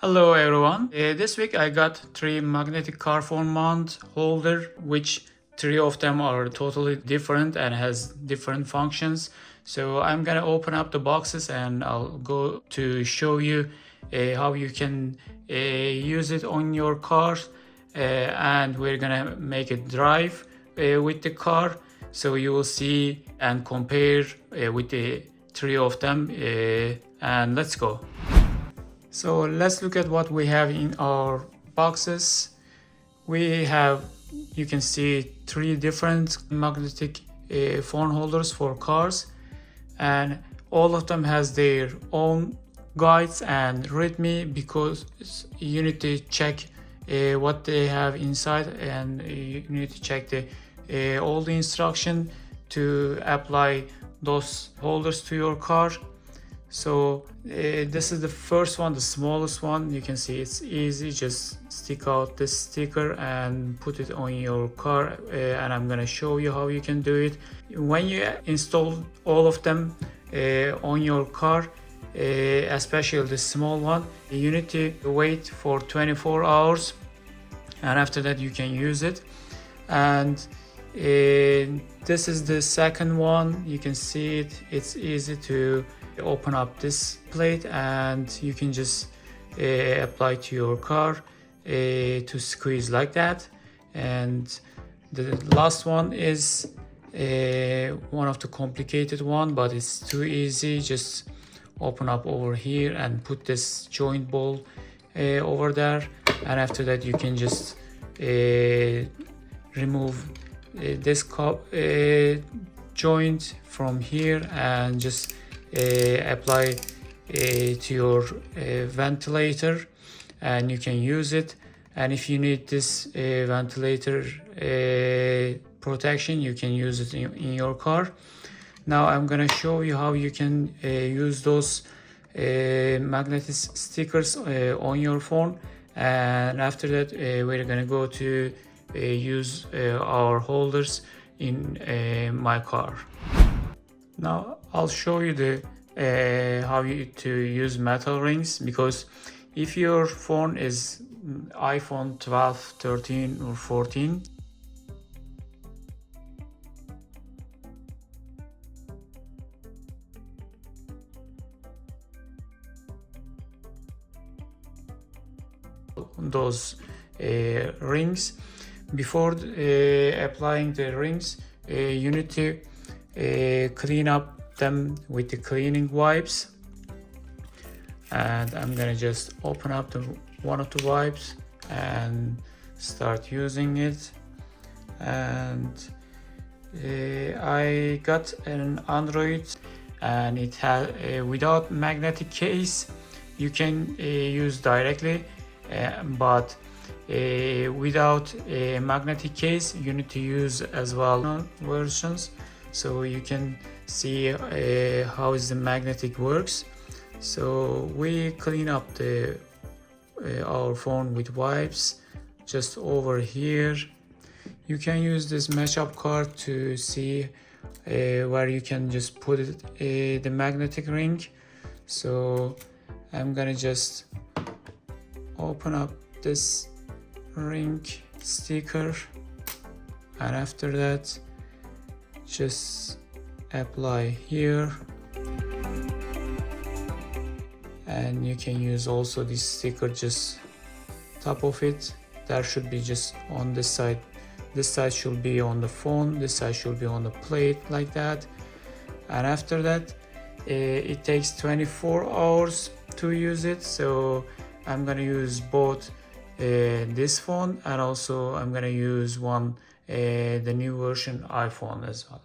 Hello everyone. This week I got three magnetic car phone mount holder, which three of them are totally different and has different functions. So I'm gonna open up the boxes and I'll go to show you how you can use it on your car, and we're gonna make a drive with the car, so you will see and compare with the three of them, and let's go. So let's look at what we have in our boxes. We have, you can see, three different magnetic phone holders for cars, and all of them has their own guides and readme, because you need to check what they have inside, and you need to check all the instruction to apply those holders to your car. So this is the first one, the smallest one. You can see it's easy. Just stick out this sticker and put it on your car, and I'm gonna show you how you can do it. When you install all of them on your car, especially the small one, you need to wait for 24 hours, and after that you can use it. And this is the second one. You can see it. It's easy to open up this plate, and you can just apply to your car to squeeze like that. And the last one is one of the complicated one, but it's too easy. Just open up over here and put this joint ball over there, and after that you can just remove this joint from here and just apply to your ventilator, and you can use it. And if you need this ventilator protection, you can use it in your car. Now I'm gonna show you how you can use those magnetic stickers on your phone, and after that we're gonna go to use our holders in my car. Now I'll show you the how to use metal rings, because if your phone is iPhone 12, 13 or 14, those rings, before applying the rings, you need to clean up them with the cleaning wipes. And I'm gonna just open up one of the wipes and start using it. And I got an Android, and it has without magnetic case. You can use directly, but without a magnetic case you need to use as well versions, so you can see how is the magnetic works. So we clean up our phone with wipes just over here. You can use this match-up card to see where you can just put it, the magnetic ring. So I'm gonna just open up this ring sticker, and after that just apply here. And you can use also this sticker just top of it. There should be just on this side. This side should be on the phone, this side should be on the plate, like that. And after that it takes 24 hours to use it. So I'm gonna use both this phone, and also I'm gonna use the new version iPhone as well.